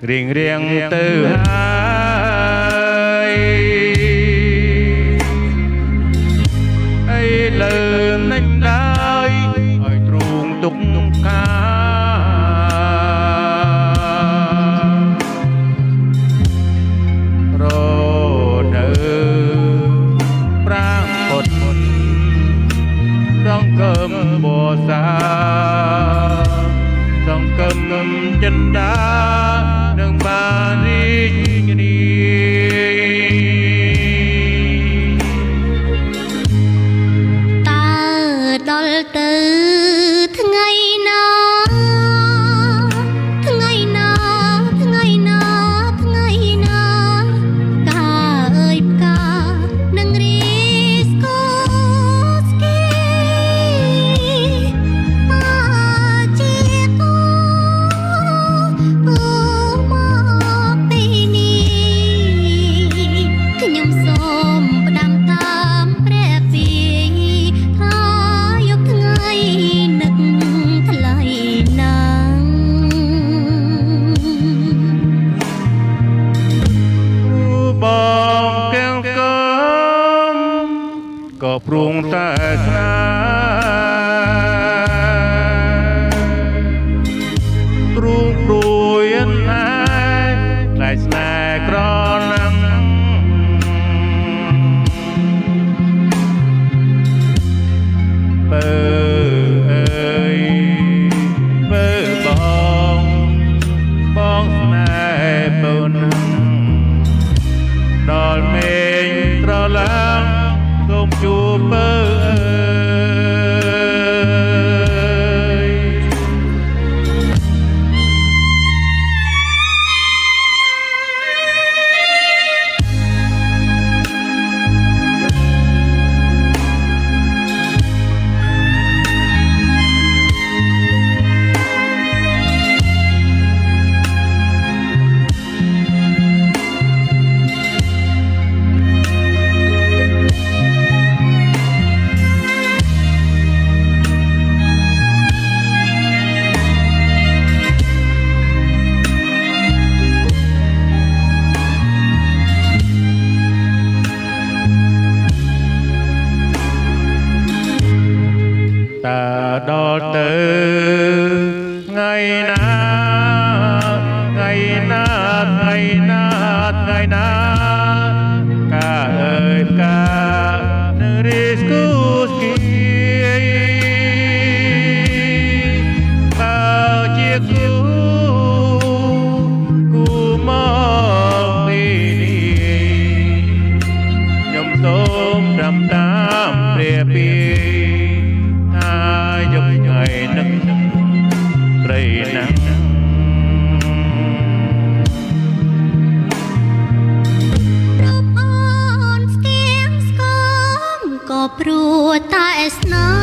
រៀងទៅហើយអីលើនឹងឡើយឲ្យទ្រូងទុកការរនៅប្រាំងពុតសង្កឹមបសាសង្កឹមចិន្តានឹងបានរីករាយតើដល់ទៅថ្ងៃណាថ្ងៃណាថ្ងៃណាថ្ងៃណាកាអើយផ្កានឹងរីស្គរស្គីជាគូពូមកពីនេះខ្ញុំសូមផ្ដាំតាមព្រះពីថាយកថ្ងៃនឹកថ្លៃណាស់បងកៀងកំក៏ព្រួងតែស្នាទ្រូងព្រួយណាស់ខ្លាចស្នេហ៍ក្រណាំបើអើយបើបងស្នេហ៍បូនដល់មេឃត្រឡើងសូមជួបបើអើយតើដល់ទៅថ្ងៃណាថ្ងៃណាថ្ងៃណាថ្ងៃណាកាអើយកានៅរីស្គូស្គីបើជាគូមកពីនេះខ្ញុំសូមត្រឹមតាមព្រះពីយកថ្ងៃនឹងត្រីណាស់រាប់អូនស្គៀងស្គមក៏ព្រោះតែស្នេហ៍